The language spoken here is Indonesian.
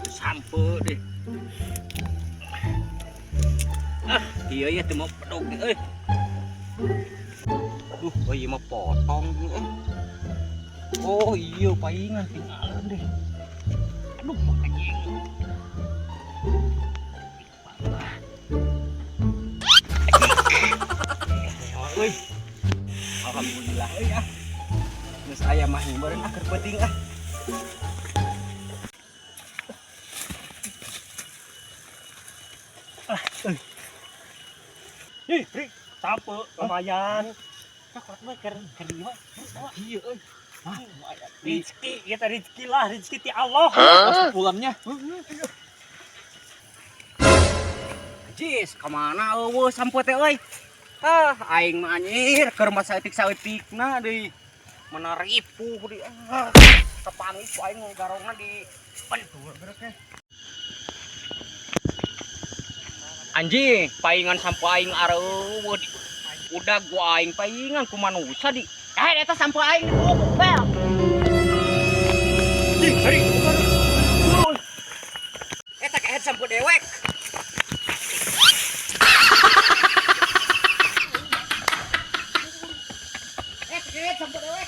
Sampai deh. Iya ya teu mau pedog euy. Iya mah potong eh. Oh iya paingan tinggalan deh. Aduh anjing. Euy. Alhamdulillah euy ah. Geus aya mah meureun keur penting ah. Ih, Rik, sampai lumayan. Coklat mah keur dieu. Iya euy. Rezeki, eta rezeki lah, rezeki ti Allah. Pulamnya. Jis, kemana eueuh sampo teh euy? Aing mah anjir keur mah saeutik-saeutikna deui. Mana ripuh di kepangis aing garongna di pentul beresnya. Anjing, paingan sampo aing areueuh udah gua aing paingan ku manusia di. Eta sampo aing di bel. Ih, Rik, Eta kayak sampo dewek. Kayak sampo dewek.